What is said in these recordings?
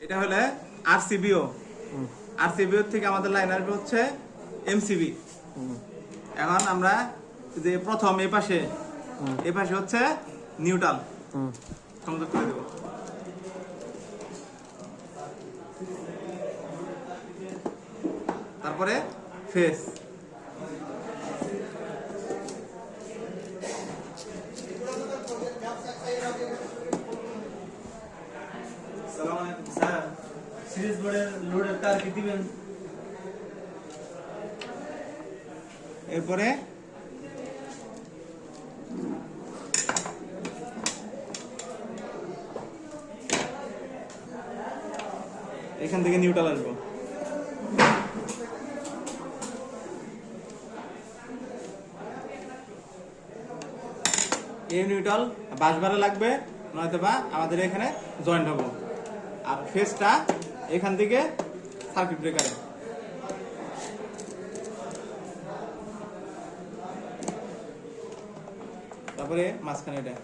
এটা হলে আরসিবিও। আরসিবিও থেকে আমাদের লাইন আসবে হচ্ছে এমসিবি। এখন আমরা যে প্রথম এই পাশে হচ্ছে নিউট্রাল সংযোগ করে দেব। তারপরে ফেস, স্যার সিরিজ বোর্ডের লোডের তার কি দিবেন? এরপরে এখান থেকে নিউট্রাল আসবো। এই নিউট্রাল বাসবারে লাগবে, নয়তো বা আমাদের এখানে জয়েন্ট হবো। আর ফেসটা এখান থেকে সার্কিট ব্রেকারে। তারপরে মাঝখানে এটা।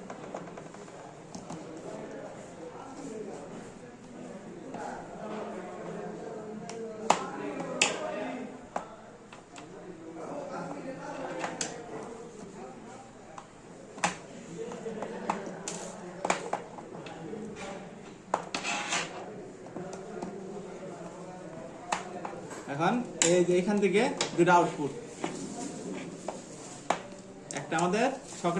এখন এই যে এখান থেকে দুটো আউটপুট, একটা আমাদের সকেট